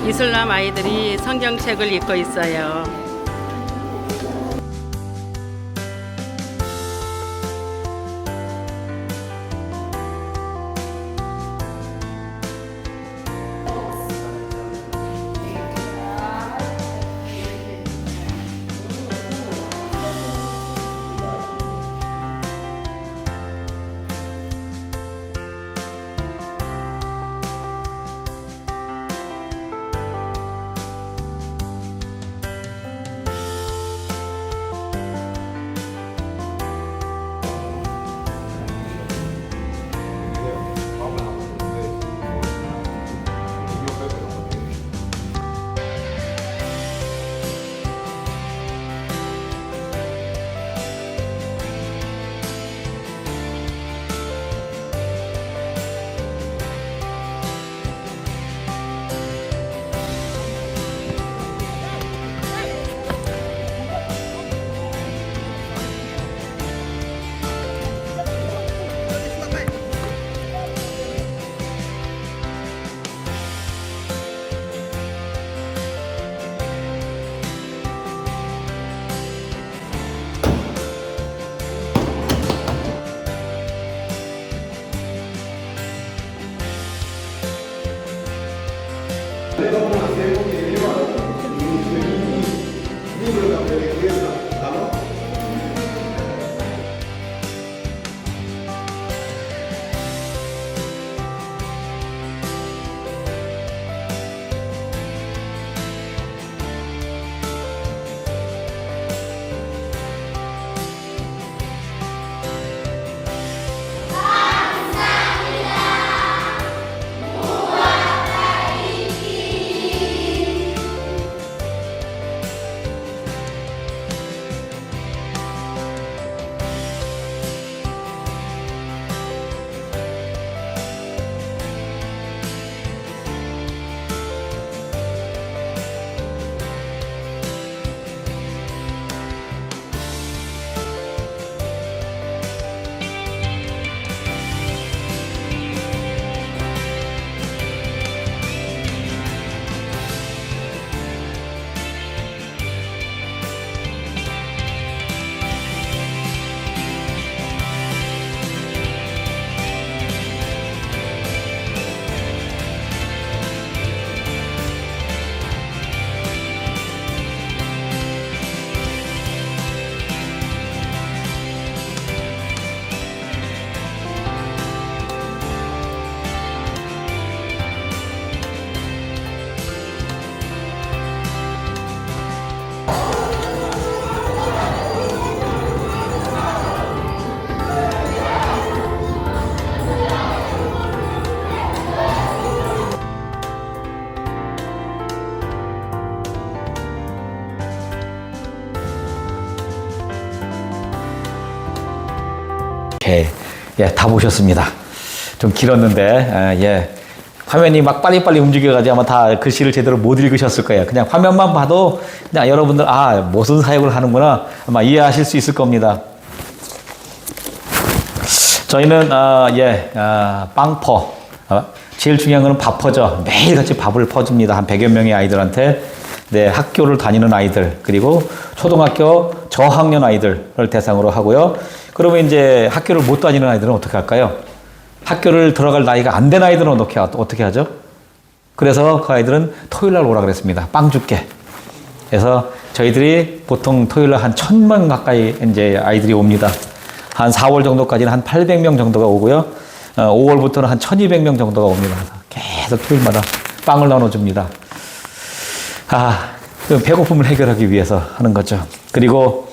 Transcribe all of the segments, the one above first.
이슬람 아이들이 성경책을 읽고 있어요. 예, 다 보셨습니다. 좀 길었는데, 예. 화면이 막 빨리빨리 움직여가지고 아마 다 글씨를 제대로 못 읽으셨을 거예요. 그냥 화면만 봐도 그냥 여러분들, 무슨 사역을 하는구나 아마 이해하실 수 있을 겁니다. 저희는 빵퍼. 제일 중요한 거는 밥퍼죠. 매일같이 밥을 퍼줍니다. 한 100여 명의 아이들한테. 네, 학교를 다니는 아이들, 그리고 초등학교 저학년 아이들을 대상으로 하고요. 그러면 이제 학교를 못 다니는 아이들은 어떻게 할까요? 학교를 들어갈 나이가 안 된 아이들은 어떻게 하죠? 그래서 그 아이들은 토요일 날 오라 그랬습니다. 빵 줄게. 그래서 저희들이 보통 토요일 날 한 1000명 가까이 이제 아이들이 옵니다. 한 4월 정도까지는 한 800명 정도가 오고요. 5월부터는 한 1200명 정도가 옵니다. 계속 토요일마다 빵을 나눠줍니다. 배고픔을 해결하기 위해서 하는 거죠. 그리고,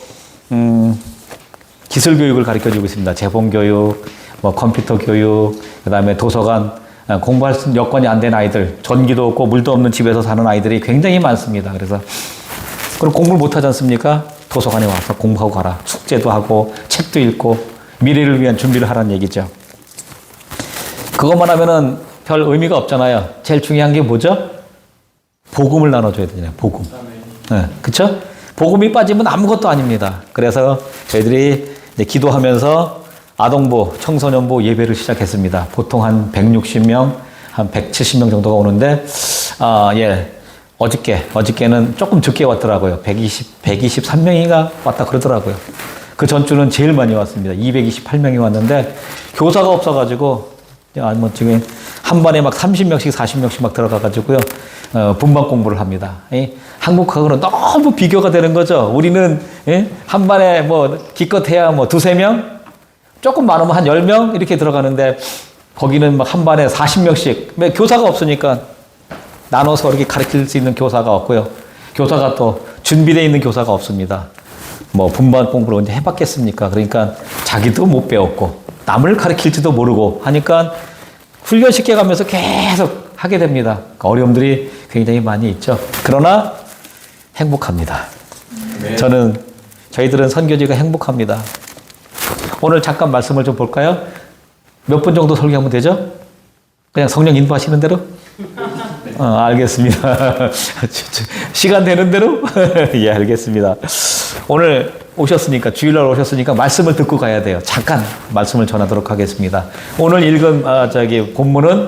기술 교육을 가르쳐 주고 있습니다. 재봉 교육, 컴퓨터 교육, 그 다음에 도서관, 공부할 수 여건이 안 된 아이들, 전기도 없고 물도 없는 집에서 사는 아이들이 굉장히 많습니다. 그래서, 그럼 공부를 못 하지 않습니까? 도서관에 와서 공부하고 가라. 숙제도 하고, 책도 읽고, 미래를 위한 준비를 하라는 얘기죠. 그것만 하면은 별 의미가 없잖아요. 제일 중요한 게 뭐죠? 복음을 나눠줘야 되잖아요. 복음. 네, 그쵸? 복음이 빠지면 아무것도 아닙니다. 그래서 저희들이 이제 기도하면서 아동부, 청소년부 예배를 시작했습니다. 보통 한 160명, 한 170명 정도가 오는데, 어저께는 조금 적게 왔더라고요. 123명이가 왔다 그러더라고요. 그 전주는 제일 많이 왔습니다. 228명이 왔는데, 교사가 없어가지고, 지금 한 반에 막 30명씩, 40명씩 막 들어가가지고요, 분반 공부를 합니다. 한국하고는 너무 비교가 되는 거죠. 우리는, 한 반에 기껏해야 2-3명? 조금 많으면 한 10명? 이렇게 들어가는데, 거기는 막 한 반에 40명씩. 교사가 없으니까 나눠서 이렇게 가르칠 수 있는 교사가 없고요. 교사가 또 준비되어 있는 교사가 없습니다. 분반 공부를 언제 해봤겠습니까? 그러니까 자기도 못 배웠고, 남을 가르칠지도 모르고 하니까 훈련시켜 가면서 계속 하게 됩니다. 어려움들이 굉장히 많이 있죠. 그러나 행복합니다. 네. 저희들은 선교지가 행복합니다. 오늘 잠깐 말씀을 좀 볼까요? 몇 분 정도 설교하면 되죠? 그냥 성령 인도하시는 대로? 알겠습니다. 시간 되는 대로? 예, 알겠습니다. 오늘 오셨으니까, 주일날 오셨으니까 말씀을 듣고 가야 돼요. 잠깐 말씀을 전하도록 하겠습니다. 오늘 읽은 본문은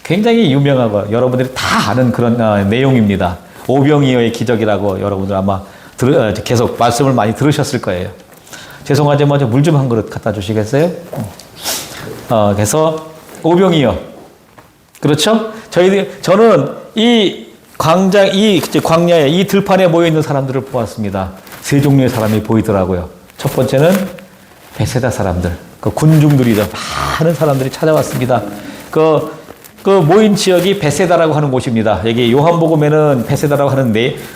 굉장히 유명하고 여러분들이 다 아는 그런 내용입니다. 오병이어의 기적이라고 여러분들 아마 계속 말씀을 많이 들으셨을 거예요. 죄송하지만 물 좀 한 그릇 갖다 주시겠어요? 그래서 오병이어. 그렇죠? 저는 이 광야에 이 들판에 모여 있는 사람들을 보았습니다. 세 종류의 사람이 보이더라고요. 첫 번째는 베세다 사람들, 그 군중들이죠. 많은 사람들이 찾아왔습니다. 그 모인 지역이 베세다라고 하는 곳입니다. 여기 요한복음에는 베세다라고 하는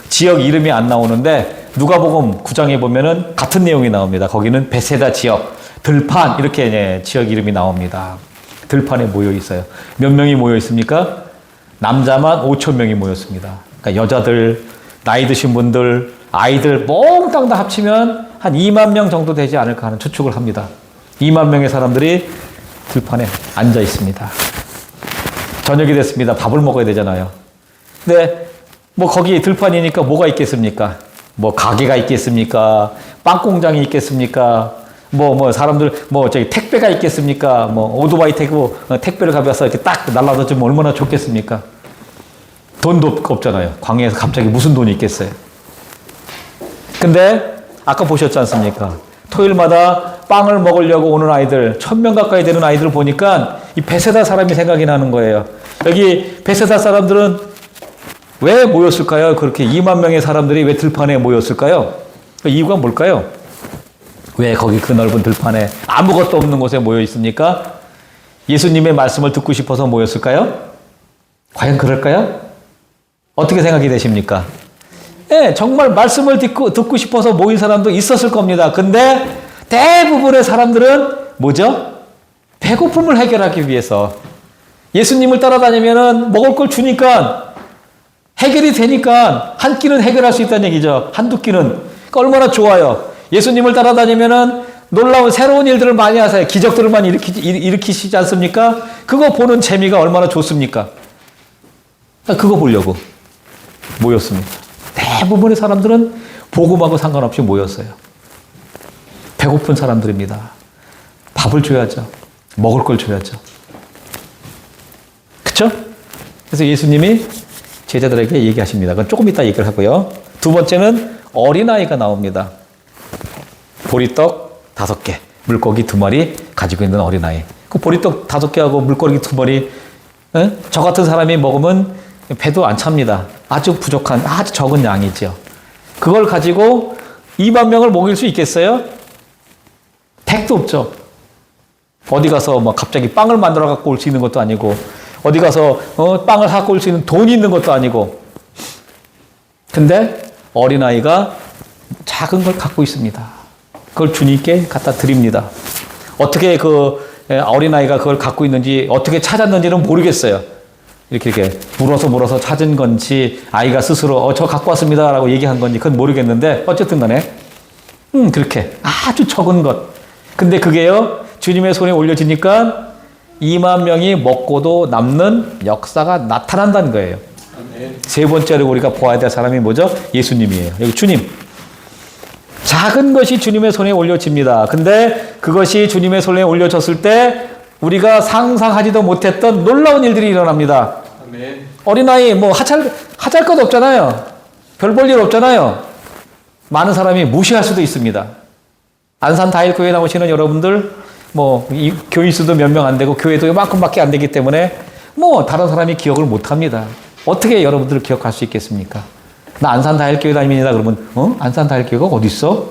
지역 이름이 안 나오는데 누가복음 9장에 보면은 같은 내용이 나옵니다. 거기는 베세다 지역, 들판 이렇게 지역 이름이 나옵니다. 들판에 모여 있어요. 몇 명이 모여 있습니까? 남자만 5,000명이 모였습니다. 그러니까 여자들, 나이 드신 분들, 아이들 몽땅 다 합치면 한 2만 명 정도 되지 않을까 하는 추측을 합니다. 2만 명의 사람들이 들판에 앉아 있습니다. 저녁이 됐습니다. 밥을 먹어야 되잖아요. 근데 거기 들판이니까 뭐가 있겠습니까? 가게가 있겠습니까? 빵 공장이 있겠습니까? 사람들, 택배가 있겠습니까? 오토바이 타고 택배를 가져와서 이렇게 딱 날라다주면 얼마나 좋겠습니까? 돈도 없잖아요. 광야에서 갑자기 무슨 돈이 있겠어요? 근데, 아까 보셨지 않습니까? 토요일마다 빵을 먹으려고 오는 아이들, 1000명 가까이 되는 아이들을 보니까 이 베세다 사람이 생각이 나는 거예요. 여기 베세다 사람들은 왜 모였을까요? 그렇게 2만 명의 사람들이 왜 들판에 모였을까요? 그 이유가 뭘까요? 왜 거기 그 넓은 들판에 아무것도 없는 곳에 모여 있습니까? 예수님의 말씀을 듣고 싶어서 모였을까요? 과연 그럴까요? 어떻게 생각이 되십니까? 네, 정말 말씀을 듣고 싶어서 모인 사람도 있었을 겁니다. 근데 대부분의 사람들은 뭐죠? 배고픔을 해결하기 위해서 예수님을 따라다니면은 먹을 걸 주니까 해결이 되니까 한 끼는 해결할 수 있다는 얘기죠. 한두 끼는. 그러니까 얼마나 좋아요. 예수님을 따라다니면은 놀라운 새로운 일들을 많이 하세요. 기적들을 많이 일으키시지 않습니까? 그거 보는 재미가 얼마나 좋습니까? 그거 보려고 모였습니다. 대부분의 사람들은 복음하고 상관없이 모였어요. 배고픈 사람들입니다. 밥을 줘야죠. 먹을 걸 줘야죠. 그쵸? 그래서 예수님이 제자들에게 얘기하십니다. 그건 조금 이따 얘기를 하고요. 두 번째는 어린아이가 나옵니다. 보리떡 5개, 물고기 2마리 가지고 있는 어린아이. 그 보리떡 5개하고 물고기 2마리, 저 같은 사람이 먹으면 배도 안 찹니다. 아주 부족한, 아주 적은 양이죠. 그걸 가지고 2만 명을 먹일 수 있겠어요? 택도 없죠. 어디 가서 뭐 갑자기 빵을 만들어 갖고 올 수 있는 것도 아니고, 어디 가서 빵을 사고 올 수 있는 돈이 있는 것도 아니고. 근데 어린아이가 작은 걸 갖고 있습니다. 그걸 주님께 갖다 드립니다. 어떻게 그 어린아이가 그걸 갖고 있는지, 어떻게 찾았는지는 모르겠어요. 이렇게 물어서 찾은 건지, 아이가 스스로 저 갖고 왔습니다 라고 얘기한 건지 그건 모르겠는데, 어쨌든 간에 그렇게 아주 적은 것. 근데 그게요, 주님의 손에 올려지니까 2만 명이 먹고도 남는 역사가 나타난다는 거예요. 세 번째로 우리가 보아야 될 사람이 뭐죠? 예수님이에요. 여기 주님. 작은 것이 주님의 손에 올려집니다. 근데 그것이 주님의 손에 올려졌을 때 우리가 상상하지도 못했던 놀라운 일들이 일어납니다. 아멘. 어린아이 뭐 하잘 것 없잖아요. 별 볼 일 없잖아요. 많은 사람이 무시할 수도 있습니다. 안산 다일교회 나오시는 여러분들, 뭐 교인 수도 몇 명 안 되고 교회도 이만큼밖에 안 되기 때문에 뭐 다른 사람이 기억을 못 합니다. 어떻게 여러분들을 기억할 수 있겠습니까? 나 안산 다일교회 다닙니다. 그러면 안산 다일교회가 어디 있어?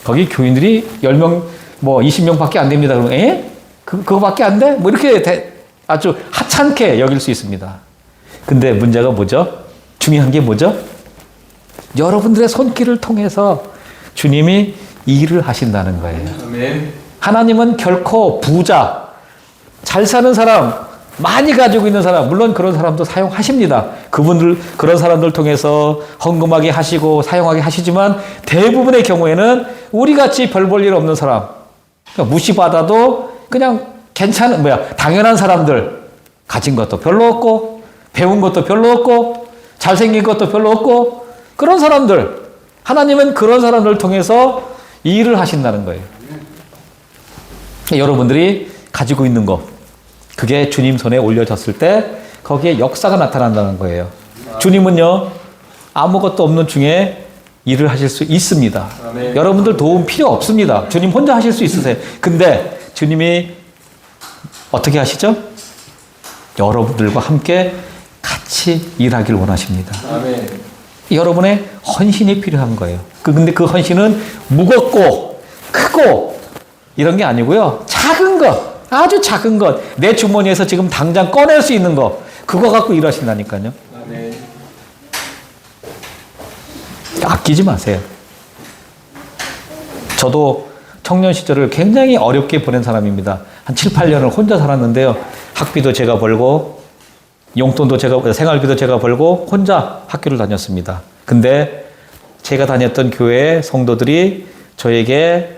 거기 교인들이 10명, 뭐 20명밖에 안 됩니다. 그러면 그거밖에 안 돼? 뭐 이렇게 아주 하찮게 여길 수 있습니다. 근데 문제가 뭐죠? 중요한 게 뭐죠? 여러분들의 손길을 통해서 주님이 일을 하신다는 거예요. 아멘. 하나님은 결코 부자, 잘 사는 사람, 많이 가지고 있는 사람, 물론 그런 사람도 사용하십니다. 그런 사람들 통해서 헌금하게 하시고 사용하게 하시지만 대부분의 경우에는 우리 같이 별 볼 일 없는 사람, 그러니까 무시받아도 그냥 당연한 사람들, 가진 것도 별로 없고, 배운 것도 별로 없고, 잘생긴 것도 별로 없고, 그런 사람들, 하나님은 그런 사람들을 통해서 일을 하신다는 거예요. 여러분들이 가지고 있는 것, 그게 주님 손에 올려졌을 때 거기에 역사가 나타난다는 거예요. 주님은요, 아무것도 없는 중에 일을 하실 수 있습니다. 아멘. 여러분들 도움 필요 없습니다. 주님 혼자 하실 수 있으세요. 근데 주님이 어떻게 하시죠? 여러분들과 함께 같이 일하길 원하십니다. 아멘. 여러분의 헌신이 필요한 거예요. 근데 그 헌신은 무겁고 크고 이런 게 아니고요. 작은 것, 아주 작은 것, 내 주머니에서 지금 당장 꺼낼 수 있는 거, 그거 갖고 일하신다니까요. 아멘. 아끼지 마세요. 저도 청년 시절을 굉장히 어렵게 보낸 사람입니다. 한 7, 8년을 혼자 살았는데요. 학비도 제가 벌고, 용돈도 생활비도 제가 벌고, 혼자 학교를 다녔습니다. 근데 제가 다녔던 교회의 성도들이 저에게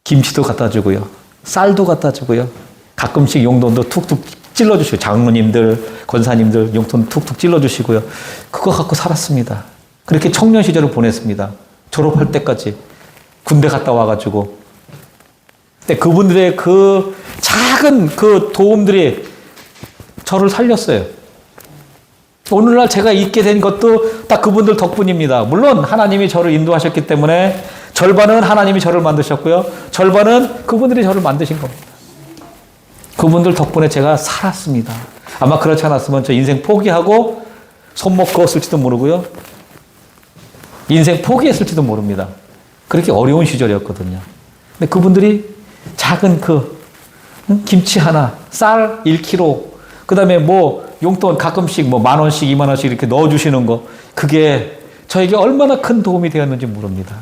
김치도 갖다 주고요. 쌀도 갖다 주고요. 가끔씩 용돈도 툭툭 찔러주시고, 장로님들, 권사님들 용돈 툭툭 찔러주시고요. 그거 갖고 살았습니다. 그렇게 청년 시절을 보냈습니다. 졸업할 때까지. 군대 갔다 와가지고. 근데 그분들의 그 작은 그 도움들이 저를 살렸어요. 오늘날 제가 있게 된 것도 다 그분들 덕분입니다. 물론 하나님이 저를 인도하셨기 때문에 절반은 하나님이 저를 만드셨고요. 절반은 그분들이 저를 만드신 겁니다. 그분들 덕분에 제가 살았습니다. 아마 그렇지 않았으면 저 인생 포기하고 손목 그었을지도 모르고요. 인생 포기했을지도 모릅니다. 그렇게 어려운 시절이었거든요. 근데 그분들이 작은 김치 하나, 쌀 1kg, 그 다음에 뭐 용돈 가끔씩 뭐 10,000원씩, 20,000원씩 이렇게 넣어주시는 거, 그게 저에게 얼마나 큰 도움이 되었는지 모릅니다.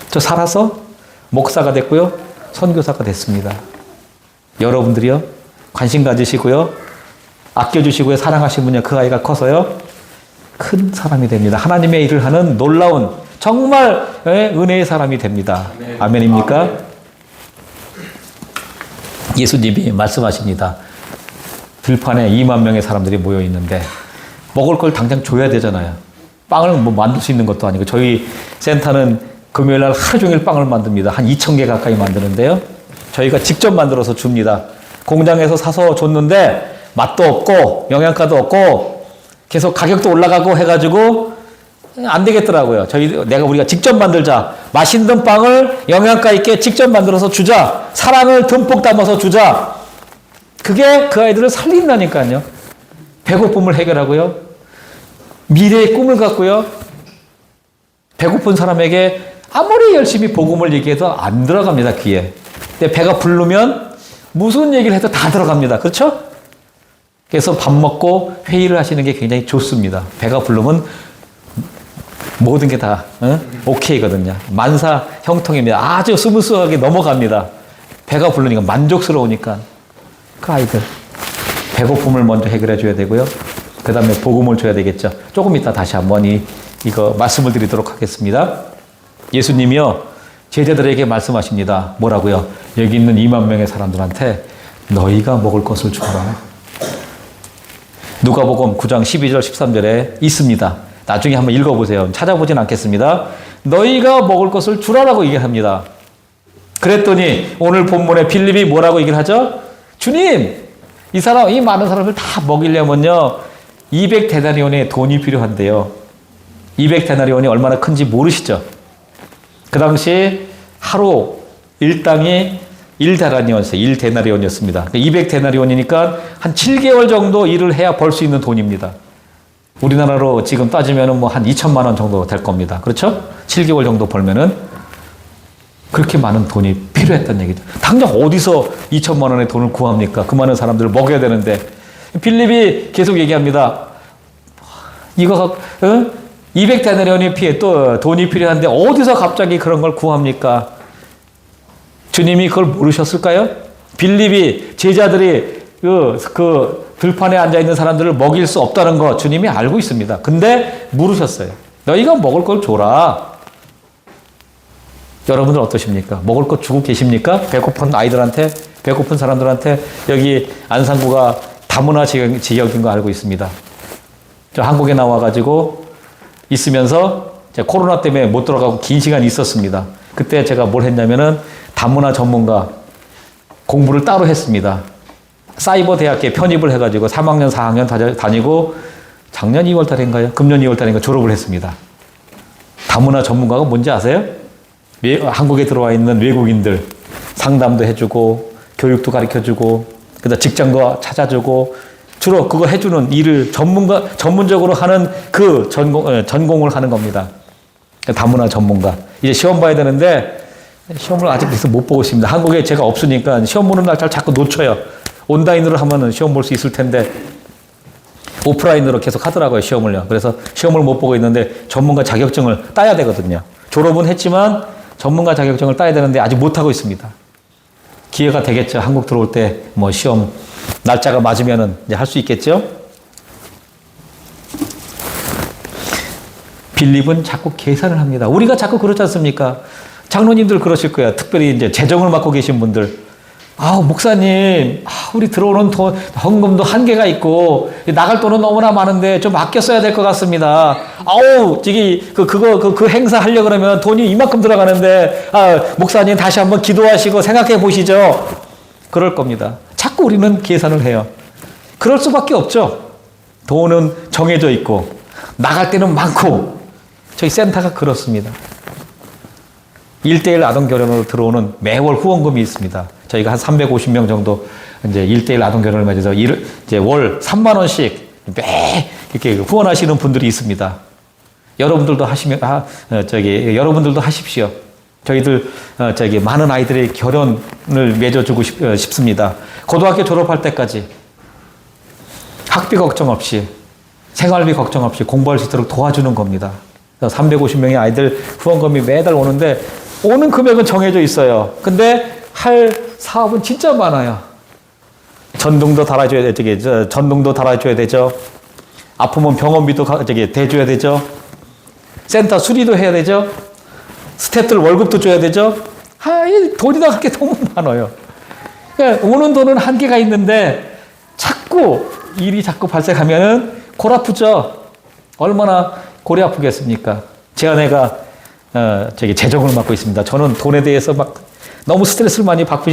저 살아서 목사가 됐고요. 선교사가 됐습니다. 여러분들이요. 관심 가지시고요. 아껴주시고요. 사랑하시면요. 그 아이가 커서요. 큰 사람이 됩니다. 하나님의 일을 하는 놀라운 정말 은혜의 사람이 됩니다. 아멘. 아멘입니까? 아멘. 예수님이 말씀하십니다. 들판에 2만 명의 사람들이 모여 있는데 먹을 걸 당장 줘야 되잖아요. 빵을 뭐 만들 수 있는 것도 아니고, 저희 센터는 금요일 날 하루 종일 빵을 만듭니다. 한 2,000개 가까이 만드는데요. 저희가 직접 만들어서 줍니다. 공장에서 사서 줬는데 맛도 없고 영양가도 없고 계속 가격도 올라가고 해가지고 안 되겠더라고요. 우리가 직접 만들자. 맛있는 빵을 영양가 있게 직접 만들어서 주자. 사랑을 듬뿍 담아서 주자. 그게 그 아이들을 살린다니까요. 배고픔을 해결하고요. 미래의 꿈을 갖고요. 배고픈 사람에게 아무리 열심히 복음을 얘기해도 안 들어갑니다, 귀에. 근데 배가 부르면 무슨 얘기를 해도 다 들어갑니다. 그렇죠? 그래서 밥 먹고 회의를 하시는 게 굉장히 좋습니다. 배가 부르면 모든 게 다 오케이거든요. 만사 형통입니다. 아주 스무스하게 넘어갑니다. 배가 부르니까 만족스러우니까. 그 아이들 배고픔을 먼저 해결해 줘야 되고요. 그 다음에 복음을 줘야 되겠죠. 조금 이따 다시 한번 이거 말씀을 드리도록 하겠습니다. 예수님이요 제자들에게 말씀하십니다. 뭐라고요? 여기 있는 2만 명의 사람들한테 너희가 먹을 것을 주라. 누가복음 9장 12절 13절에 있습니다. 나중에 한번 읽어보세요. 찾아보진 않겠습니다. 너희가 먹을 것을 주라라고 얘기합니다. 그랬더니 오늘 본문에 빌립이 뭐라고 얘기를 하죠? 주님, 이 많은 사람을 다 먹이려면요 200데나리온의 돈이 필요한데요. 200데나리온이 얼마나 큰지 모르시죠? 그 당시 하루 일당이 1데나리온이었습니다. 200데나리온이니까 한 7개월 정도 일을 해야 벌 수 있는 돈입니다. 우리나라로 지금 따지면 뭐 한 2천만 원 정도 될 겁니다. 그렇죠? 7개월 정도 벌면은 그렇게 많은 돈이 필요했던 얘기죠. 당장 어디서 2천만 원의 돈을 구합니까? 그 많은 사람들을 먹여야 되는데. 빌립이 계속 얘기합니다. 이거 200데나리온이 또 돈이 필요한데 어디서 갑자기 그런 걸 구합니까? 주님이 그걸 모르셨을까요? 빌립이 제자들이 그 들판에 앉아있는 사람들을 먹일 수 없다는 거 주님이 알고 있습니다. 근데 물으셨어요. 너희가 먹을 걸 줘라. 여러분들 어떠십니까? 먹을 것 주고 계십니까? 배고픈 아이들한테, 배고픈 사람들한테. 여기 안산구가 다문화 지역인 거 알고 있습니다. 저 한국에 나와가지고 있으면서 코로나 때문에 못 들어가고 긴 시간 있었습니다. 그때 제가 뭘 했냐면은 다문화 전문가 공부를 따로 했습니다. 사이버 대학교에 편입을 해가지고 3학년, 4학년 다니고 작년 2월 달인가요? 금년 2월 달인가 졸업을 했습니다. 다문화 전문가가 뭔지 아세요? 한국에 들어와 있는 외국인들 상담도 해주고 교육도 가르쳐주고 그다음 직장도 찾아주고 주로 그거 해주는 일을 전문적으로 하는 그 전공을 하는 겁니다. 다문화 전문가. 이제 시험 봐야 되는데 시험을 아직 그래서 못 보고 있습니다. 한국에 제가 없으니까 시험 보는 날짜를 자꾸 놓쳐요. 온라인으로 하면은 시험 볼 수 있을 텐데 오프라인으로 계속 하더라고요, 시험을요. 그래서 시험을 못 보고 있는데 전문가 자격증을 따야 되거든요. 졸업은 했지만 전문가 자격증을 따야 되는데 아직 못 하고 있습니다. 기회가 되겠죠. 한국 들어올 때 뭐 시험 날짜가 맞으면은 이제 할 수 있겠죠. 빌립은 자꾸 계산을 합니다. 우리가 자꾸 그렇지 않습니까? 장로님들 그러실 거야. 특별히 이제 재정을 맡고 계신 분들. 목사님, 우리 들어오는 돈, 헌금도 한계가 있고, 나갈 돈은 너무나 많은데 좀 아껴 써야 될 것 같습니다. 그 행사 하려고 그러면 돈이 이만큼 들어가는데, 목사님 다시 한번 기도하시고 생각해 보시죠. 그럴 겁니다. 자꾸 우리는 계산을 해요. 그럴 수밖에 없죠. 돈은 정해져 있고, 나갈 때는 많고, 저희 센터가 그렇습니다. 1대1 아동 결혼으로 들어오는 매월 후원금이 있습니다. 저희가 한 350명 정도 이제 1대1 아동 결혼을 맺어서 이제 월 3만 원씩 매 이렇게 후원하시는 분들이 있습니다. 여러분들도 여러분들도 하십시오. 저희들 많은 아이들의 결혼을 맺어주고 싶습니다. 고등학교 졸업할 때까지 학비 걱정 없이 생활비 걱정 없이 공부할 수 있도록 도와주는 겁니다. 350명의 아이들 후원금이 매달 오는데 오는 금액은 정해져 있어요. 근데 할 사업은 진짜 많아요. 전등도 달아줘야 되죠. 전등도 달아줘야 되죠. 아프면 병원비도 대줘야 되죠. 센터 수리도 해야 되죠. 스태프들 월급도 줘야 되죠. 돈이 나갈 게 너무 많아요. 그러니까 오는 돈은 한계가 있는데 일이 자꾸 발생하면은 골 아프죠. 얼마나 골이 아프겠습니까? 제 아내가 재정을 맡고 있습니다. 저는 돈에 대해서 막 너무 스트레스를 많이 받고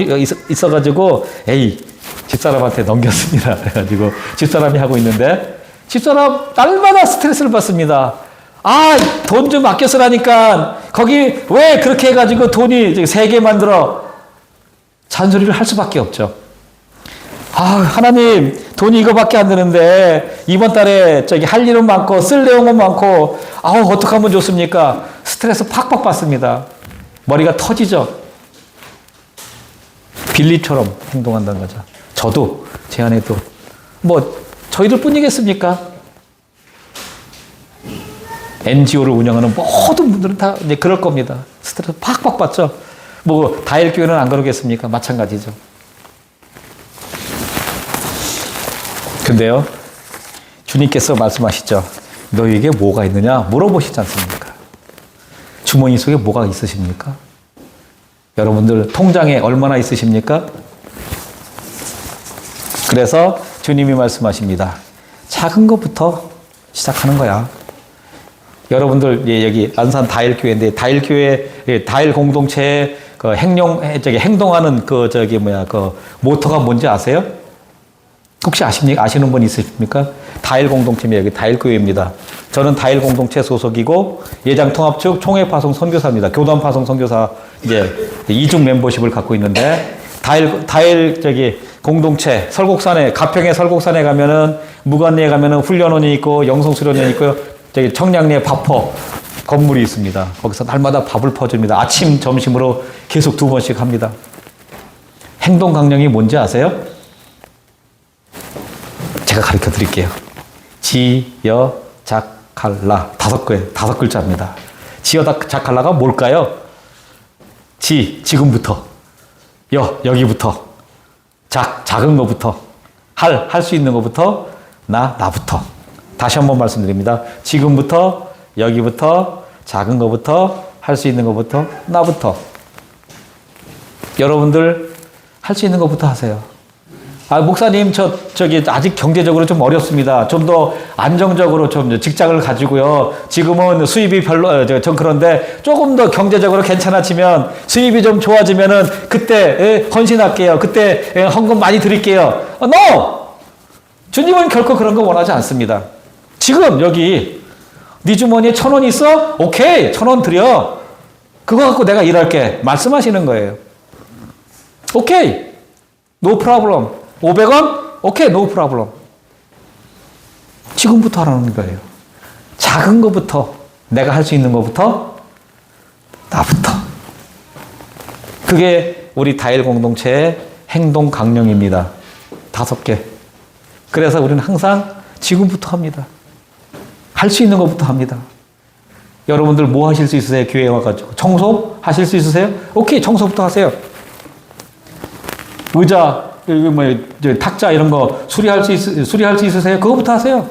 있어가지고 에이 집사람한테 넘겼습니다. 그래가지고 집사람이 하고 있는데 집사람 날마다 스트레스를 받습니다. 아, 돈 좀 아껴 쓰라니까 거기 왜 그렇게 해가지고 돈이 3개 만들어. 잔소리를 할 수밖에 없죠. 아, 하나님 돈이 이거밖에 안 드는데 이번 달에 할 일은 많고 쓸 내용은 많고 아우 어떻게 하면 좋습니까? 스트레스 팍팍 받습니다. 머리가 터지죠. 빌립처럼 행동한다는 거죠. 저도 제 아내도 뭐 저희들 뿐이겠습니까? NGO를 운영하는 모든 분들은 다 이제 그럴 겁니다. 스트레스 팍팍 받죠. 뭐 다일교회는 안 그러겠습니까? 마찬가지죠. 근데요, 주님께서 말씀하시죠. 너에게 뭐가 있느냐? 물어보시지 않습니까? 주머니 속에 뭐가 있으십니까? 여러분들 통장에 얼마나 있으십니까? 그래서 주님이 말씀하십니다. 작은 것부터 시작하는 거야. 여러분들 여기 안산 다일교회인데 다일교회 다일 공동체의 그 행동하는 그 모토가 뭔지 아세요? 혹시 아시는 분 있으십니까? 다일 공동체입니다. 여기 다일교회입니다. 저는 다일 공동체 소속이고 예장통합측 총회파송 선교사입니다. 교단파송 선교사 이제 이중 멤버십을 갖고 있는데 다일 공동체 설곡산에 가평의 설곡산에 가면은 무관리에 가면은 훈련원이 있고 영성수련원이 있고요. 청량리에 밥퍼 건물이 있습니다. 거기서 날마다 밥을 퍼줍니다. 아침 점심으로 계속 2번씩 합니다. 행동 강령이 뭔지 아세요? 제가 가르쳐 드릴게요. 지여 작할라 5글자입니다. 지여 작할라가 뭘까요? 지금부터. 여기부터. 작은 것부터. 할 수 있는 것부터. 나부터. 다시 한번 말씀드립니다. 지금부터, 여기부터, 작은 것부터, 할 수 있는 것부터, 나부터. 여러분들 할 수 있는 것부터 하세요. 아, 목사님, 아직 경제적으로 좀 어렵습니다. 좀 더 안정적으로 좀 직장을 가지고요. 지금은 수입이 별로, 전 그런데 조금 더 경제적으로 괜찮아지면 수입이 좀 좋아지면은 그때 헌신할게요. 그때 헌금 많이 드릴게요. No! 주님은 결코 그런 거 원하지 않습니다. 지금 여기 네 주머니에 1,000원 있어? 오케이, 1,000원 드려. 그거 갖고 내가 일할게. 말씀하시는 거예요. 오케이, no problem. 500원? 오케이, no problem. 지금부터 하라는 거예요. 작은 것부터, 내가 할 수 있는 것부터, 나부터. 그게 우리 다일 공동체의 행동 강령입니다. 5개. 그래서 우리는 항상 지금부터 합니다. 할 수 있는 것부터 합니다. 여러분들 뭐 하실 수 있으세요? 교회에 와가지고. 청소? 하실 수 있으세요? 오케이, 청소부터 하세요. 의자, 탁자 이런 거 수리할 수 있으세요? 그거부터 하세요.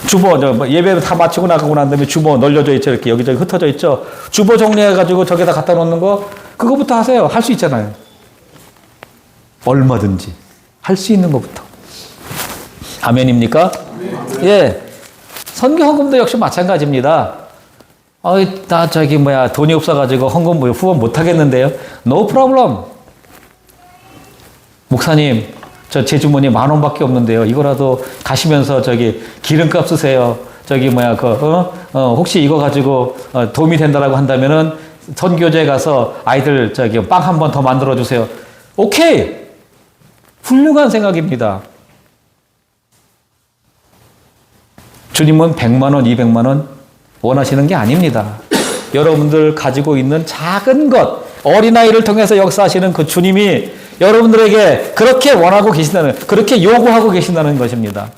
주보, 예배를 다 마치고 나가고 난 다음에 주보 널려져 있죠. 이렇게 여기저기 흩어져 있죠. 주보 정리해가지고 저기다 갖다 놓는 거, 그거부터 하세요. 할 수 있잖아요. 얼마든지. 할 수 있는 것부터. 아멘입니까? 예. 선교 헌금도 역시 마찬가지입니다. 나 돈이 없어가지고 헌금 후원 못 하겠는데요. No problem. 목사님, 제 주머니에 10,000원밖에 없는데요. 이거라도 가시면서 기름값 쓰세요. 혹시 이거 가지고 도움이 된다라고 한다면은 선교제에 가서 아이들 빵 한 번 더 만들어 주세요. 오케이. 훌륭한 생각입니다. 주님은 100만 원, 200만 원 원하시는 게 아닙니다. 여러분들 가지고 있는 작은 것, 어린아이를 통해서 역사하시는 그 주님이 여러분들에게 그렇게 원하고 계신다는, 그렇게 요구하고 계신다는 것입니다.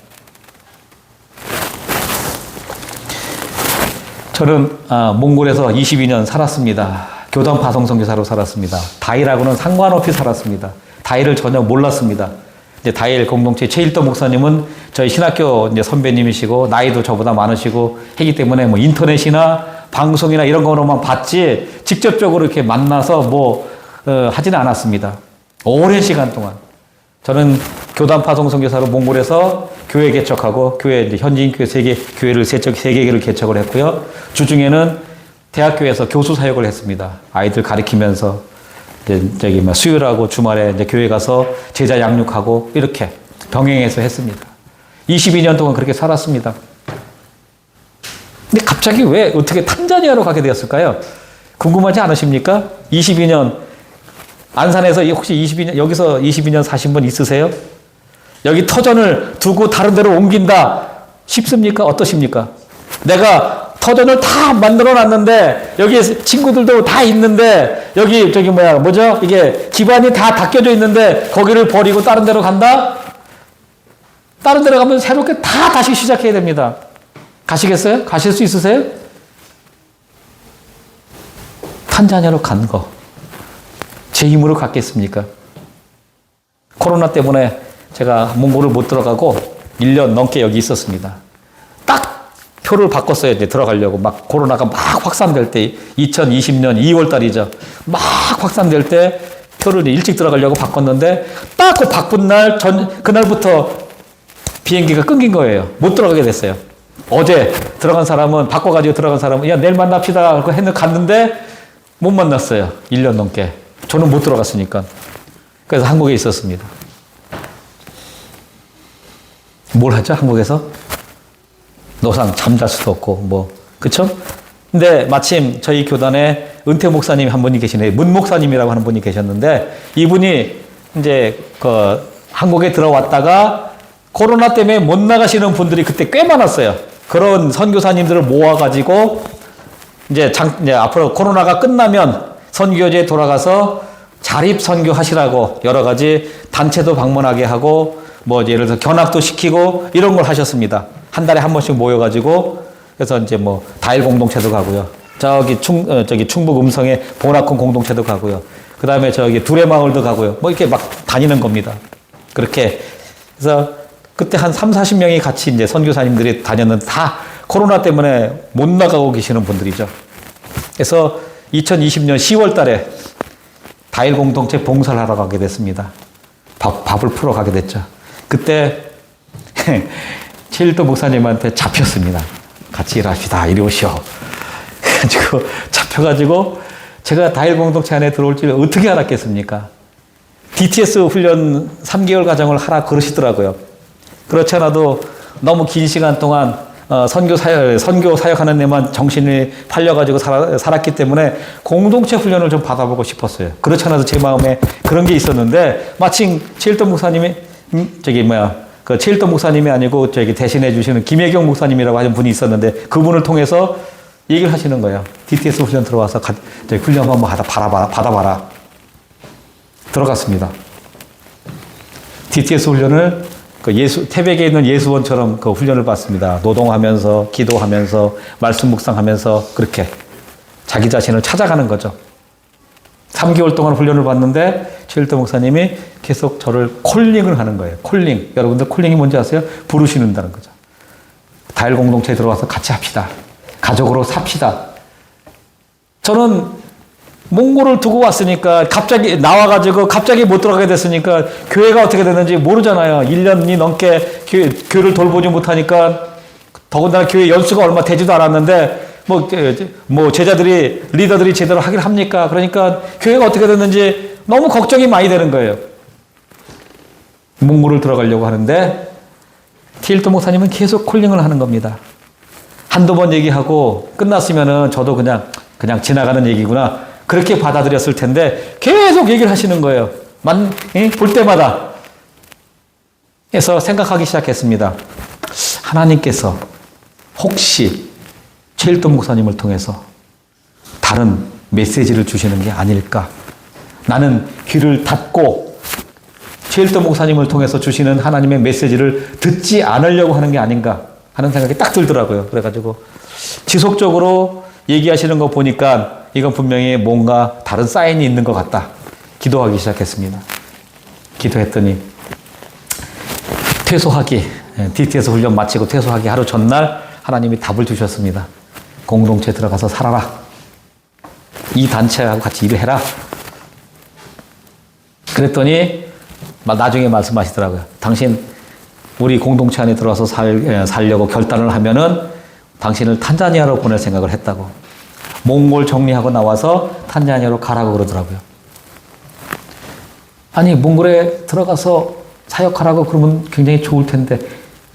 저는 몽골에서 22년 살았습니다. 교단 파송 선교사로 살았습니다. 다일하고는 상관없이 살았습니다. 다일을 전혀 몰랐습니다. 이제 다일 공동체 최일도 목사님은 저희 신학교 이제 선배님이시고 나이도 저보다 많으시고 하기 때문에 뭐 인터넷이나 방송이나 이런 거로만 봤지 직접적으로 이렇게 만나서 하지는 않았습니다. 오랜 시간 동안 저는 교단 파송 선교사로 몽골에서 교회 개척하고 교회 이제 현지인 교회 3개를 개척을 했고요. 주중에는 대학교에서 교수 사역을 했습니다. 아이들 가르치면서 저기 수요일하고 주말에 이제 교회 가서 제자 양육하고 이렇게 병행해서 했습니다. 22년 동안 그렇게 살았습니다. 근데 갑자기 왜 어떻게 탄자니아로 가게 되었을까요? 궁금하지 않으십니까? 22년 안산에서 혹시 22년 여기서 22년 사신 분 있으세요? 여기 터전을 두고 다른 데로 옮긴다 싶습니까? 어떠십니까? 내가 터전을 다 만들어 놨는데 여기 친구들도 다 있는데 여기 뭐죠? 이게 기반이 다 닦여져 있는데 거기를 버리고 다른 데로 간다? 다른 데로 가면 새롭게 다 다시 시작해야 됩니다. 가시겠어요? 가실 수 있으세요? 탄자니아로 간 거. 제 힘으로 갔겠습니까? 코로나 때문에 제가 몽골을 못 들어가고 1년 넘게 여기 있었습니다. 딱 표를 바꿨어요. 이제 들어가려고. 막 코로나가 막 확산될 때 2020년 2월 달이죠. 막 확산될 때 표를 일찍 들어가려고 바꿨는데 딱 그 바꾼 날 그날부터 비행기가 끊긴 거예요. 못 들어가게 됐어요. 어제 들어간 사람은 바꿔가지고 들어간 사람은 야 내일 만납시다 하고 갔는데 못 만났어요. 1년 넘게. 저는 못 들어갔으니까. 그래서 한국에 있었습니다. 뭘 하죠? 한국에서? 노상 잠잘 수도 없고 그쵸? 근데 마침 저희 교단에 은퇴 목사님 한 분이 계시네요. 문 목사님이라고 하는 분이 계셨는데 이분이 이제 한국에 들어왔다가 코로나 때문에 못 나가시는 분들이 그때 꽤 많았어요. 그런 선교사님들을 모아가지고 이제 앞으로 코로나가 끝나면 선교지에 돌아가서 자립 선교하시라고 여러 가지 단체도 방문하게 하고 예를 들어서 견학도 시키고 이런 걸 하셨습니다. 한 달에 한 번씩 모여가지고 그래서 이제 다일 공동체도 가고요. 저기 충북 음성에 보나콘 공동체도 가고요. 그 다음에 저기 두레마을도 가고요. 이렇게 막 다니는 겁니다. 그렇게 그래서 그때 한 30-40명이 같이 이제 선교사님들이 다녔는데 다 코로나 때문에 못 나가고 계시는 분들이죠. 그래서 2020년 10월 달에 다일 공동체 봉사를 하러 가게 됐습니다. 밥을 풀어 가게 됐죠. 그때 최일도 목사님한테 잡혔습니다. 같이 일합시다. 이리 오시오. 그래가지고 잡혀가지고 제가 다일 공동체 안에 들어올 줄 어떻게 알았겠습니까? DTS 훈련 3개월 과정을 하라 그러시더라고요. 그렇지 않아도 너무 긴 시간 동안 선교 사역하는 데만 정신이 팔려가지고 살았기 때문에 공동체 훈련을 좀 받아보고 싶었어요. 그렇지 않아도 제 마음에 그런 게 있었는데 마침 최일도 목사님이 그 최일도 목사님이 아니고 저기 대신해 주시는 김혜경 목사님이라고 하는 분이 있었는데 그분을 통해서 얘기를 하시는 거예요. DTS 훈련 들어와서 훈련 한번 받아봐라. 들어갔습니다. DTS 훈련을 태백에 있는 예수원처럼 그 훈련을 받습니다. 노동하면서, 기도하면서, 말씀 묵상하면서 그렇게 자기 자신을 찾아가는 거죠. 3개월 동안 훈련을 받는데 최일도 목사님이 계속 저를 콜링을 하는 거예요. 콜링. 여러분들 콜링이 뭔지 아세요? 부르시는다는 거죠. 다일 공동체에 들어와서 같이 합시다. 가족으로 삽시다. 저는 몽골을 두고 왔으니까 갑자기 나와가지고 갑자기 못 들어가게 됐으니까 교회가 어떻게 되는지 모르잖아요. 1년이 넘게 교회를 돌보지 못하니까 더군다나 교회 연수가 얼마 되지도 않았는데 리더들이 제대로 하긴 합니까? 그러니까 교회가 어떻게 됐는지 너무 걱정이 많이 되는 거예요. 몽골을 들어가려고 하는데 티일도 목사님은 계속 콜링을 하는 겁니다. 한두 번 얘기하고 끝났으면은 저도 그냥 지나가는 얘기구나. 그렇게 받아들였을 텐데 계속 얘기를 하시는 거예요. 볼 때마다. 그래서 생각하기 시작했습니다. 하나님께서 혹시 최일도 목사님을 통해서 다른 메시지를 주시는 게 아닐까? 나는 귀를 닫고 최일도 목사님을 통해서 주시는 하나님의 메시지를 듣지 않으려고 하는 게 아닌가 하는 생각이 딱 들더라고요. 그래가지고 지속적으로 얘기하시는 거 보니까 이건 분명히 뭔가 다른 사인이 있는 것 같다. 기도하기 시작했습니다. 기도했더니 DTS 훈련 마치고 퇴소하기 하루 전날 하나님이 답을 주셨습니다. 공동체 들어가서 살아라. 이 단체하고 같이 일을 해라. 그랬더니 나중에 말씀하시더라고요. 당신 우리 공동체 안에 들어와서 살려고 결단을 하면은 당신을 탄자니아로 보낼 생각을 했다고. 몽골 정리하고 나와서 탄자니아로 가라고 그러더라고요. 아니, 몽골에 들어가서 사역하라고 그러면 굉장히 좋을 텐데,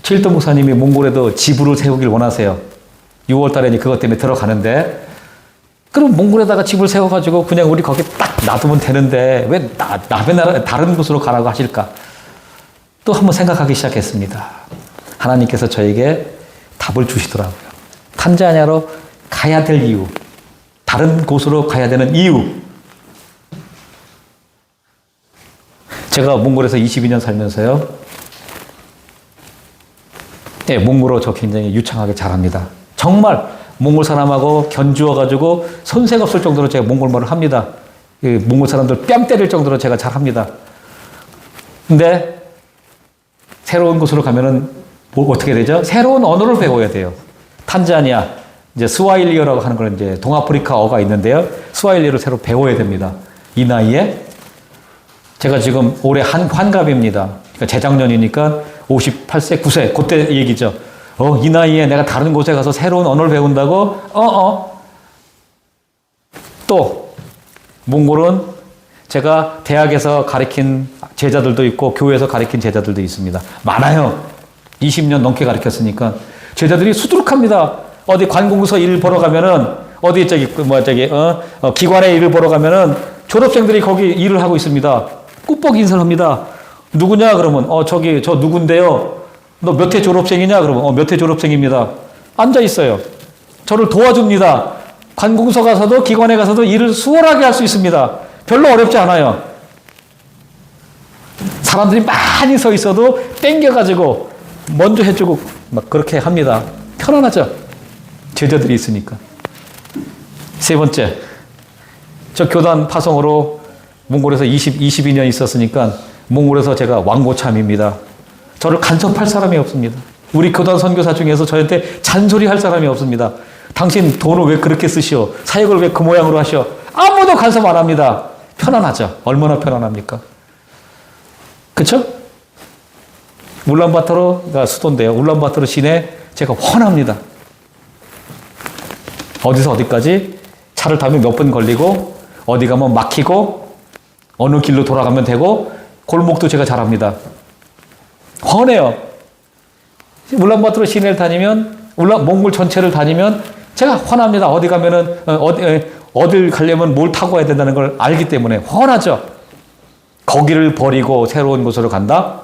칠도 목사님이 몽골에도 지부를 세우길 원하세요. 6월 달에 그것 때문에 들어가는데, 그럼 몽골에다가 집을 세워가지고 그냥 우리 거기 딱 놔두면 되는데, 왜 남의 나라, 다른 곳으로 가라고 하실까? 또 한번 생각하기 시작했습니다. 하나님께서 저에게 답을 주시더라고요. 탄자니아로 가야 될 이유, 다른 곳으로 가야 되는 이유. 제가 몽골에서 22년 살면서요. 네, 몽골어 저 굉장히 유창하게 잘합니다. 정말 몽골 사람하고 견주어가지고 손색 없을 정도로 제가 몽골말을 합니다. 몽골 사람들 뺨 때릴 정도로 제가 잘합니다. 근데 새로운 곳으로 가면은 뭐 어떻게 되죠? 새로운 언어를 배워야 돼요. 탄자니아, 이제 스와힐리어라고 하는 걸 이제 동아프리카어가 있는데요. 스와힐리어를 새로 배워야 됩니다. 이 나이에. 제가 지금 올해 환갑입니다. 그러니까 재작년이니까 58세, 9세, 그때 얘기죠. 이 나이에 내가 다른 곳에 가서 새로운 언어를 배운다고? 또, 몽골은 제가 대학에서 가르친 제자들도 있고, 교회에서 가르친 제자들도 있습니다. 많아요. 20년 넘게 가르쳤으니까. 제자들이 수두룩합니다. 어디 관공서 일 보러 가면은, 기관에 일을 보러 가면은, 졸업생들이 거기 일을 하고 있습니다. 꾸벅 인사를 합니다. 누구냐? 그러면, 저 누군데요? 너 몇 회 졸업생이냐? 그러면, 몇 회 졸업생입니다. 앉아 있어요. 저를 도와줍니다. 관공서 가서도, 기관에 가서도 일을 수월하게 할 수 있습니다. 별로 어렵지 않아요. 사람들이 많이 서 있어도 땡겨가지고, 먼저 해주고, 막 그렇게 합니다. 편안하죠? 제자들이 있으니까. 세 번째, 저 교단 파송으로 몽골에서 22년 있었으니까 몽골에서 제가 왕고참입니다. 저를 간섭할 사람이 없습니다. 우리 교단 선교사 중에서 저한테 잔소리할 사람이 없습니다. 당신 돈을 왜 그렇게 쓰시오? 사역을 왜 그 모양으로 하시오? 아무도 간섭 안 합니다. 편안하죠? 얼마나 편안합니까? 그쵸? 울란바토르가 수도인데요. 울란바토르 시내 제가 훤합니다. 어디서 어디까지 차를 타면 몇 분 걸리고 어디 가면 막히고 어느 길로 돌아가면 되고 골목도 제가 잘합니다. 훤해요. 울란바토르 시내를 다니면 몽골 전체를 다니면 제가 훤합니다. 어디 가면은 어딜 가려면 뭘 타고 가야 된다는 걸 알기 때문에 훤하죠. 거기를 버리고 새로운 곳으로 간다?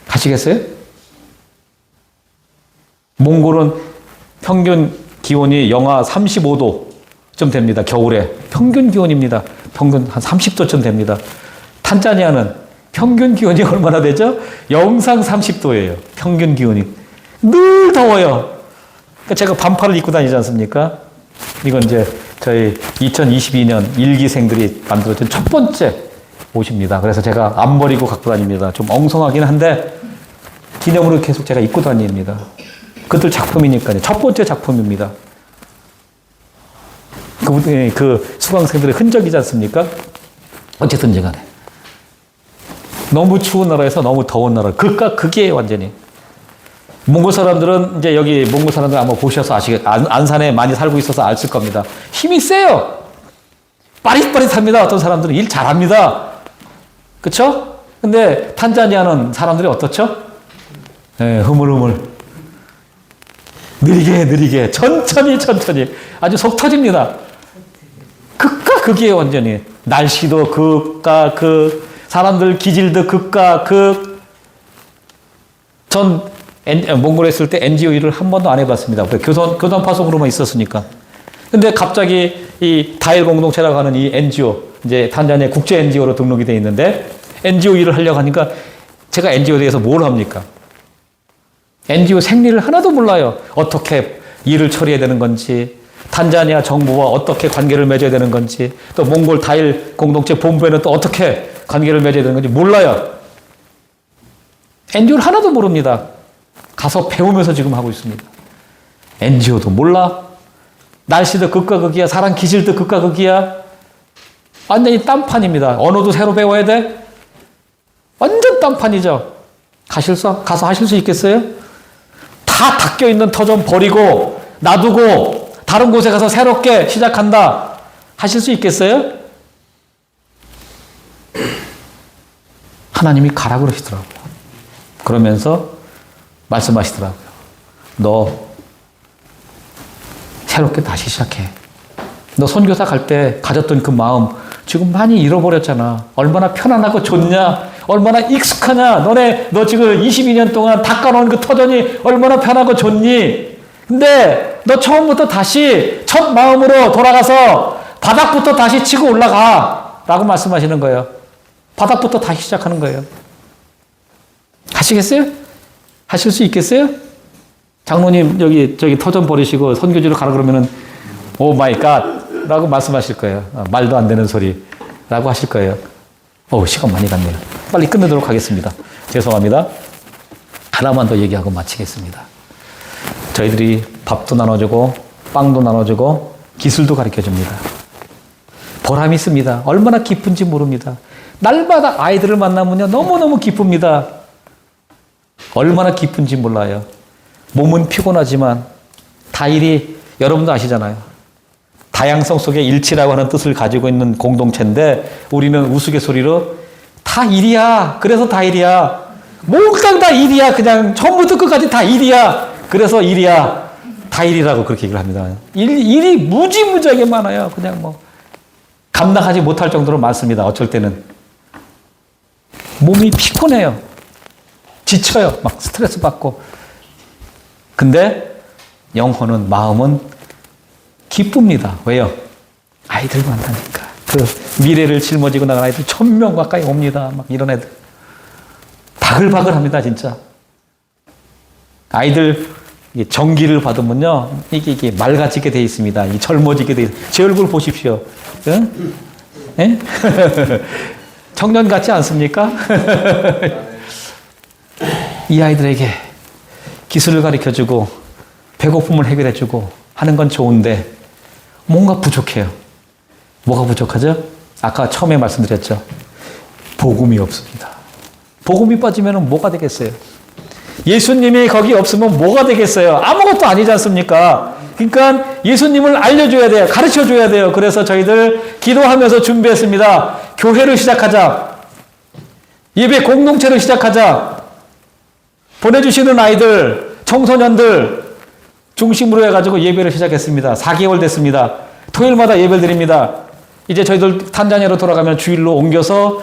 가시겠어요? 몽골은 평균 기온이 영하 35도쯤 됩니다. 겨울에. 평균 기온입니다. 평균 한 30도쯤 됩니다. 탄자니아는 평균 기온이 얼마나 되죠? 영상 30도예요. 평균 기온이. 늘 더워요. 그러니까 제가 반팔을 입고 다니지 않습니까? 이건 이제 저희 2022년 일기생들이 만들어준 첫 번째 옷입니다. 그래서 제가 안 버리고 갖고 다닙니다. 좀 엉성하긴 한데 기념으로 계속 제가 입고 다닙니다. 그들 작품이니까요. 첫 번째 작품입니다. 그 수강생들의 흔적이지 않습니까? 어쨌든지 간에. 너무 추운 나라에서 너무 더운 나라. 극과 극이에요, 완전히. 몽골 사람들은, 이제 여기 몽골 사람들 아마 보셔서 안산에 많이 살고 있어서 아실 겁니다. 힘이 세요! 빠릿빠릿합니다. 어떤 사람들은 일 잘합니다. 그쵸? 근데 탄자니아는 사람들이 어떻죠? 네, 흐물흐물. 느리게, 천천히. 아주 속 터집니다. 극과 극이에요, 완전히. 날씨도 극과 극, 사람들 기질도 극과 극. 전 몽골에 있을 때 NGO 일을 한 번도 안 해봤습니다. 교단 파송으로만 있었으니까. 근데 갑자기 이 다일 공동체라고 하는 이 NGO, 이제 탄자니아 국제 NGO로 등록이 되어 있는데, NGO 일을 하려고 하니까 제가 NGO에 대해서 뭘 합니까? NGO 생리를 하나도 몰라요. 어떻게 일을 처리해야 되는 건지, 탄자니아 정부와 어떻게 관계를 맺어야 되는 건지, 또 몽골 다일 공동체 본부에는 또 어떻게 관계를 맺어야 되는 건지 몰라요. NGO를 하나도 모릅니다. 가서 배우면서 지금 하고 있습니다. NGO도 몰라. 날씨도 극과 극이야. 사람 기질도 극과 극이야. 완전히 딴판입니다. 언어도 새로 배워야 돼. 완전 딴판이죠. 가서 하실 수 있겠어요? 다 닦여 있는 터 좀 버리고 놔두고 다 다른 곳에 가서 새롭게 시작한다. 하실 수 있겠어요? 하나님이 가라 그러시더라고요. 그러면서 말씀하시더라고요. 너 새롭게 다시 시작해. 너 선교사 갈 때 가졌던 그 마음 지금 많이 잃어버렸잖아. 얼마나 편안하고 좋냐? 얼마나 익숙하냐? 너 지금 22년 동안 닦아놓은 그 터전이 얼마나 편하고 좋니? 근데 너 처음부터 다시 첫 마음으로 돌아가서 바닥부터 다시 치고 올라가. 라고 말씀하시는 거예요. 바닥부터 다시 시작하는 거예요. 하시겠어요? 하실 수 있겠어요? 장로님 저기 터전 버리시고 선교지로 가라 그러면은 오 마이 갓 라고 말씀하실 거예요. 말도 안 되는 소리 라고 하실 거예요. 시간 많이 갔네요. 빨리 끝내도록 하겠습니다. 죄송합니다. 하나만 더 얘기하고 마치겠습니다. 저희들이 밥도 나눠주고 빵도 나눠주고 기술도 가르쳐줍니다. 보람이 있습니다. 얼마나 기쁜지 모릅니다. 날마다 아이들을 만나면요 너무너무 기쁩니다. 얼마나 기쁜지 몰라요. 몸은 피곤하지만 다일이 여러분도 아시잖아요. 다양성 속에 일치라고 하는 뜻을 가지고 있는 공동체인데 우리는 우스갯소리로 다 일이야. 그래서 다 일이야. 몽땅 다 일이야. 그냥 처음부터 끝까지 다 일이야. 그래서 일이야. 다 일이라고 그렇게 얘기를 합니다. 일이 무지무지하게 많아요. 그냥 뭐 감당하지 못할 정도로 많습니다. 어쩔 때는 몸이 피곤해요. 지쳐요. 막 스트레스 받고. 근데 영혼은 마음은 기쁩니다. 왜요? 아이들 만나니까. 그 미래를 짊어지고 나간 아이들 1000명 가까이 옵니다. 막 이런 애들. 바글바글합니다, 진짜. 아이들 전기를 받으면요, 이게 맑아지게 돼 있습니다. 이 젊어지게 돼 있습니다. 제 얼굴 보십시오. 응? 예? 청년 같지 않습니까? 이 아이들에게 기술을 가르쳐주고 배고픔을 해결해주고 하는 건 좋은데 뭔가 부족해요. 뭐가 부족하죠? 아까 처음에 말씀드렸죠. 복음이 없습니다. 복음이 빠지면 뭐가 되겠어요? 예수님이 거기 없으면 뭐가 되겠어요? 아무것도 아니지 않습니까? 그러니까 예수님을 알려줘야 돼요. 가르쳐줘야 돼요. 그래서 저희들 기도하면서 준비했습니다. 교회를 시작하자. 예배 공동체를 시작하자. 보내주시는 아이들, 청소년들 중심으로 해가지고 예배를 시작했습니다. 4개월 됐습니다. 토요일마다 예배를 드립니다. 이제 저희들 탄자니아로 돌아가면 주일로 옮겨서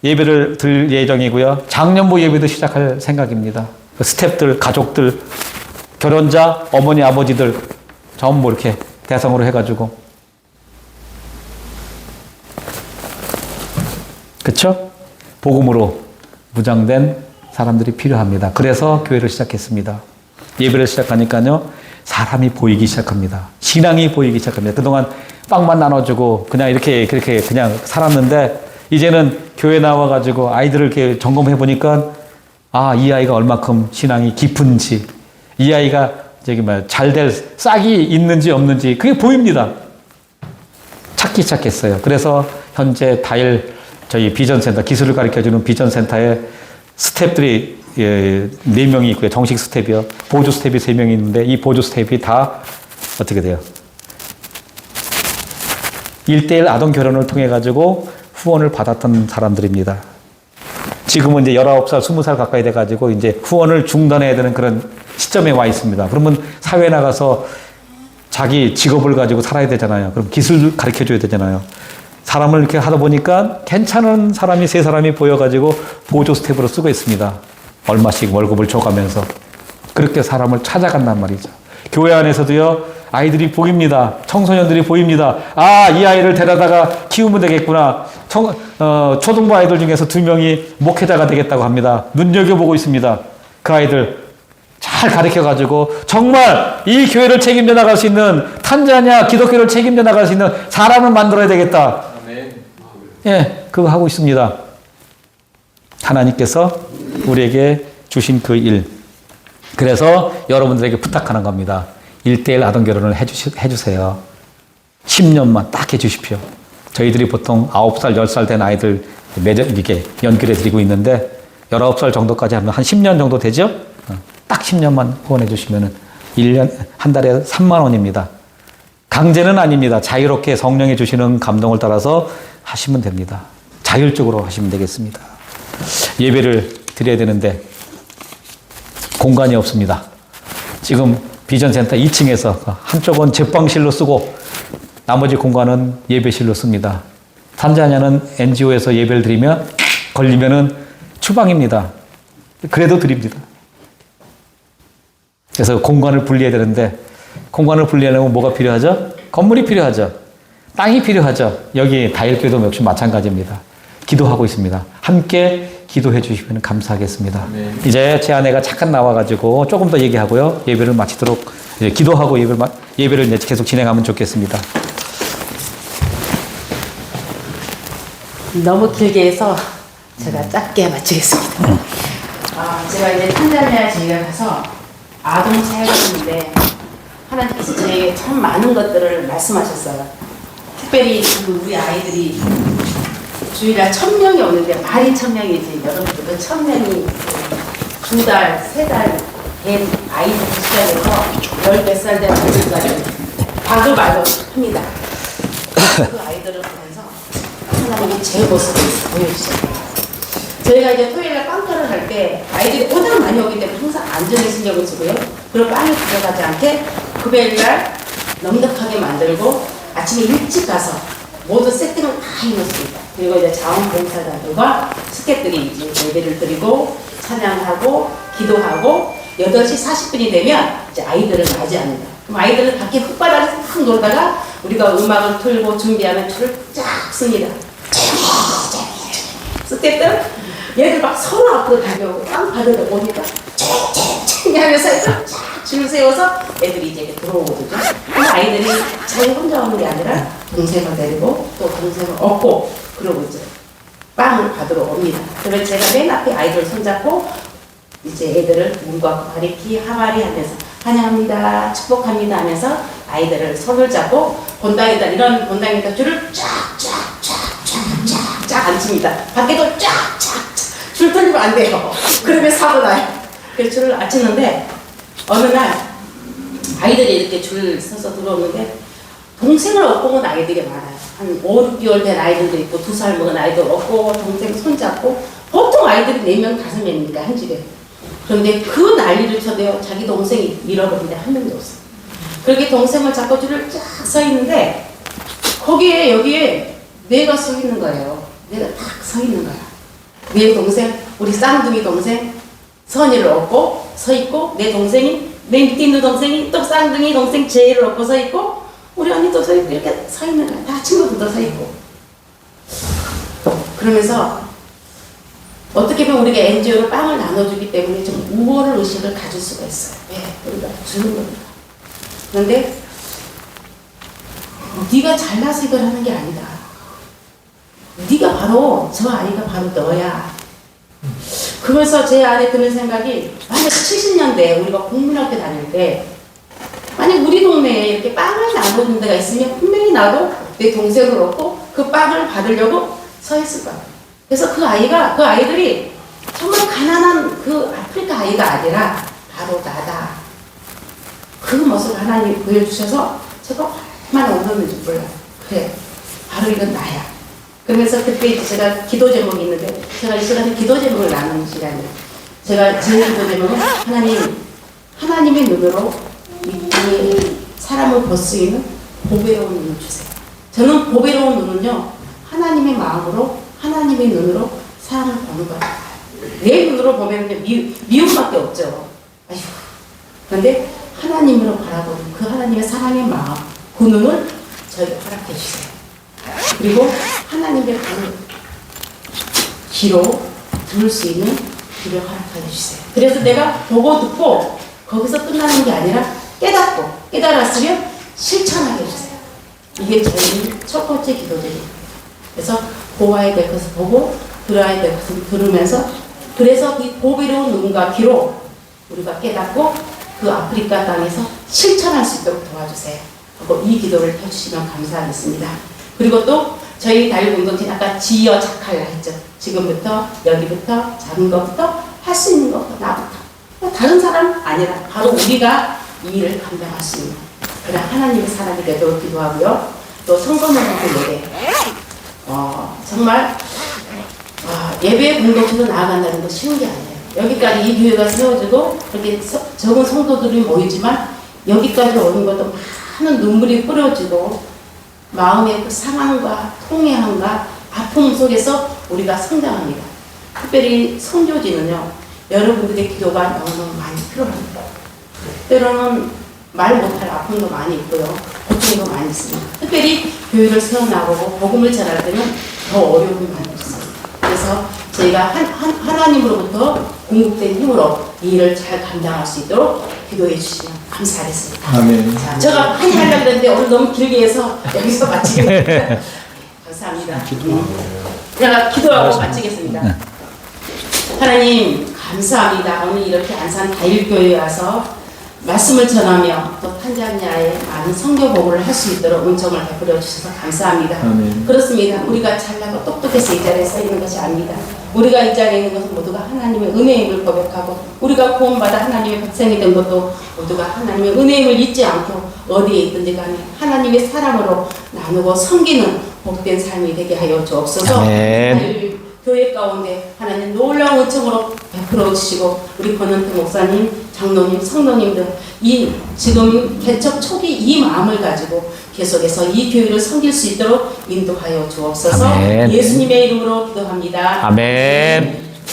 예배를 드릴 예정이고요. 장년부 예배도 시작할 생각입니다. 스태프들, 가족들, 결혼자, 어머니, 아버지들 전부 이렇게 대상으로 해가지고. 그쵸? 복음으로 무장된 사람들이 필요합니다. 그래서 교회를 시작했습니다. 예배를 시작하니까요, 사람이 보이기 시작합니다. 신앙이 보이기 시작합니다. 그동안 빵만 나눠주고 그냥 이렇게 그냥 살았는데 이제는 교회 나와가지고 아이들을 이렇게 점검해 보니까 이 아이가 얼마큼 신앙이 깊은지, 이 아이가 잘 될 싹이 있는지 없는지 그게 보입니다. 찾기 시작했어요. 그래서 현재 다일 저희 비전센터, 기술을 가르쳐주는 비전센터에 스태프들이 4명이 있고요. 정식 스텝이요. 보조 스텝이 3명이 있는데 이 보조 스텝이 다 어떻게 돼요? 1:1 아동 결혼을 통해 가지고 후원을 받았던 사람들입니다. 지금은 이제 19살, 20살 가까이 돼가지고 이제 후원을 중단해야 되는 그런 시점에 와 있습니다. 그러면 사회에 나가서 자기 직업을 가지고 살아야 되잖아요. 그럼 기술 가르쳐 줘야 되잖아요. 사람을 이렇게 하다 보니까 괜찮은 사람이 3사람이 보여가지고 보조 스텝으로 쓰고 있습니다. 얼마씩 월급을 줘가면서. 그렇게 사람을 찾아간단 말이죠. 교회 안에서도요, 아이들이 보입니다. 청소년들이 보입니다. 이 아이를 데려다가 키우면 되겠구나. 초등부 아이들 중에서 2명이 목회자가 되겠다고 합니다. 눈여겨보고 있습니다. 그 아이들 잘 가르쳐가지고 정말 이 교회를 책임져 나갈 수 있는, 탄자니아 기독교를 책임져 나갈 수 있는 사람을 만들어야 되겠다. 예, 그거 하고 있습니다. 하나님께서 우리에게 주신 그 일. 그래서 여러분들에게 부탁하는 겁니다. 1:1 아동 결혼을 해주세요. 10년만 딱 해주십시오. 저희들이 보통 9살, 10살 된 아이들 이렇게 연결해 드리고 있는데 19살 정도까지 하면 한 10년 정도 되죠? 딱 10년만 후원해 주시면은 1년, 한 달에 3만 원입니다. 강제는 아닙니다. 자유롭게 성령이 주시는 감동을 따라서 하시면 됩니다. 자율적으로 하시면 되겠습니다. 예배를 드려야 되는데 공간이 없습니다. 지금 비전센터 2층에서 한쪽은 제빵실로 쓰고 나머지 공간은 예배실로 씁니다. 탄자니아는 NGO에서 예배를 드리면 걸리면은 추방입니다. 그래도 드립니다. 그래서 공간을 분리해야 되는데 공간을 분리하려면 뭐가 필요하죠? 건물이 필요하죠. 땅이 필요하죠. 여기 다일교도 역시 마찬가지입니다. 기도하고 있습니다. 함께 기도해 주시면 감사하겠습니다. 네. 이제 제 아내가 잠깐 나와가지고 조금 더 얘기하고요. 예배를 마치도록 이제 기도하고 예배를 이제 계속 진행하면 좋겠습니다. 너무 길게 해서 제가 짧게 마치겠습니다. 제가 이제 탄자니아 저희가 가서 아동 사역했는데 하나님께서 저에게 참 많은 것들을 말씀하셨어요. 특별히 우리 아이들이 주일날 1000명이 오는데 말이 1000명이지 여러분들도 1000명이 2달, 3달 된 아이부터 시작해서 10몇 살 된 아이들까지 바글바글 합니다. 그 아이들을 보면서 하나님이 제 모습을 보여주셨어요. 저희가 이제 토요일날 빵터를 할 때 아이들이 워낙 많이 오기 때문에 항상 안전에 신경을 쓰고요. 그리고 빵이 들어가지 않게 금요일날 넉넉하게 만들고 아침에 일찍 가서 모두 세팅을 다 해놓습니다. 그리고 이제 자원봉사자들과 스태프들이 이제 예배를 드리고 찬양하고 기도하고 8시 40분이 되면 이제 아이들을 맞이합니다. 그럼 아이들은 밖에 흙바닥에서 막 놀다가 우리가 음악을 틀고 준비하면 줄을 쫙 씁니다. 스태프들 얘들 막 서로 앞으로 달려오고 빵 받으러 오니까 쨍쨍쨍 하면서 쫙 줄 세워서 애들이 이제 들어오거든요. 그 아이들이 자기 혼자 오는 게 아니라 동생을 데리고 또 동생을 업고 그러고 이제 빵을 받으러 옵니다. 그래서 제가 맨 앞에 아이들 손잡고 이제 애들을 문과 가리키 하마리 하면서 환영합니다, 축복합니다 하면서 아이들을 손을 잡고 본당에다 이런 본당에다 줄을 쫙쫙쫙쫙쫙쫙 앉힙니다. 밖에도 쫙쫙쫙 줄 돌리면 안 돼요. 그러면 사고 나요. 그래서 줄을 앉히는데 어느 날 아이들이 이렇게 줄 서서 들어오는데 동생을 업고 온 아이들이 많아요. 한 5, 6개월 된 아이들도 있고 2살 먹은 아이도 업고 동생 손잡고 보통 아이들이 4명, 5명이니까 한 집에. 그런데 그 난리를 쳐도요 자기 동생이 잃어버린데 한 명도 없어요. 그렇게 동생을 잡고 줄을 쫙 서 있는데 거기에 여기에 내가 서 있는 거예요. 내가 딱 서 있는 거야. 내 동생, 우리 쌍둥이 동생 선이를 업고 서 있고 내 동생이 내 밑에 있는 동생이 또 쌍둥이 동생 제이를 업고 서 있고 우리 언니 또 서 있고 이렇게 서 있는 거야. 다 친구들도 서 있고. 그러면서 어떻게 보면 우리가 NGO로 빵을 나눠주기 때문에 좀 우월을 의식을 가질 수가 있어요. 왜? 우리가 주는 겁니다. 그런데 네가 잘나서 이걸 하는 게 아니다. 네가 바로 저 아이가 바로 너야. 그러면서 제 안에 드는 생각이 만약 70년대 우리가 국민학교 다닐 때 만약 우리 동네에 이렇게 빵을 나누는 데가 있으면 분명히 나도 내 동생을 얻고 그 빵을 받으려고 서 있을 거야. 그래서 그 아이들이 정말 가난한 그 아프리카 아이가 아니라 바로 나다. 그 모습을 하나님이 보여주셔서 제가 얼마나 웃었는지 몰라요. 그래, 바로 이건 나야. 그러면서 그때 제가 기도 제목이 있는데 제가 이 시간에 기도 제목을 나누는 시간이에요. 제가 제 기도 제목은 하나님의 눈으로 이 사람을 볼 수 있는 보배로운 눈을 주세요. 저는 보배로운 눈은요 하나님의 마음으로 하나님의 눈으로 사람을 보는 거예요. 내 눈으로 보면 미움밖에 없죠. 아휴. 그런데 하나님으로 바라보는 그 하나님의 사랑의 마음, 그 눈을 저에게 허락해 주세요. 그리고 하나님의 그 귀로 들을 수 있는 귀를 허락해 주세요. 그래서 내가 보고 듣고 거기서 끝나는 게 아니라 깨달았으면 실천하게 해주세요. 이게 저희 첫 번째 기도들이에요. 그래서 보아야 될 것을 보고 들어야 될 것을 들으면서 그래서 이 보배로운 눈과 귀로 우리가 깨닫고 그 아프리카 땅에서 실천할 수 있도록 도와주세요. 하고 이 기도를 펴주시면 감사하겠습니다. 그리고 또 저희 다육공동체 아까 지어 자칼라 했죠. 지금부터 여기부터 작은 것부터 할 수 있는 것부터 나부터 다른 사람 아니라 바로 우리가 이 일을 감당할 수 있는 그냥 하나님의 사람이 되도록 기도하고요. 또 성도님들 예배, 정말 예배 공동체로 나아간다는 거 쉬운 게 아니에요. 여기까지 이 교회가 세워지고 그렇게 적은 성도들이 모이지만 여기까지 오는 것도 많은 눈물이 뿌려지고 마음의 그 상함과 통회함과 아픔 속에서 우리가 성장합니다. 특별히 선교지는요, 여러분들의 기도가 너무너무 많이 필요합니다. 때로는 말 못할 아픔도 많이 있고요, 고통도 많이 있습니다. 특별히 교회를 세워나가고 복음을 전할 때는 더 어려움이 많이 있습니다. 그래서 저희가 하나님으로부터 공급된 힘으로 이 일을 잘 감당할 수 있도록 기도해 주시면 감사하겠습니다. 아멘. 자, 제가 많이 하려고 했는데 오늘 너무 길게 해서 여기서 마치겠습니다. 감사합니다. 제가 기도하고 마치겠습니다. 하나님 감사합니다. 오늘 이렇게 안산 다일교회에 와서 말씀을 전하며 또 탄자니아에 많은 선교 보고를 할 수 있도록 은총을 베풀어 주셔서 감사합니다. 아멘. 그렇습니다. 우리가 잘나고 똑똑해서 이 자리에 서 있는 것이 아닙니다. 우리가 이 자리에 있는 것은 모두가 하나님의 은혜의 힘을 고백하고 우리가 구원받아 하나님의 백성이 된 것도 모두가 하나님의 은혜의 힘을 잊지 않고 어디에 있든지 간에 하나님의 사랑으로 나누고 섬기는 복된 삶이 되게 하여 주옵소서. 아멘. 교회 가운데 하나님 놀라운 은총으로 베풀어 주시고 우리 권은태 목사님, 장로님, 성도님들 이 지금 개척 초기 이 마음을 가지고 계속해서 이 교회를 섬길 수 있도록 인도하여 주옵소서. 아멘. 예수님의 이름으로 기도합니다. 아멘.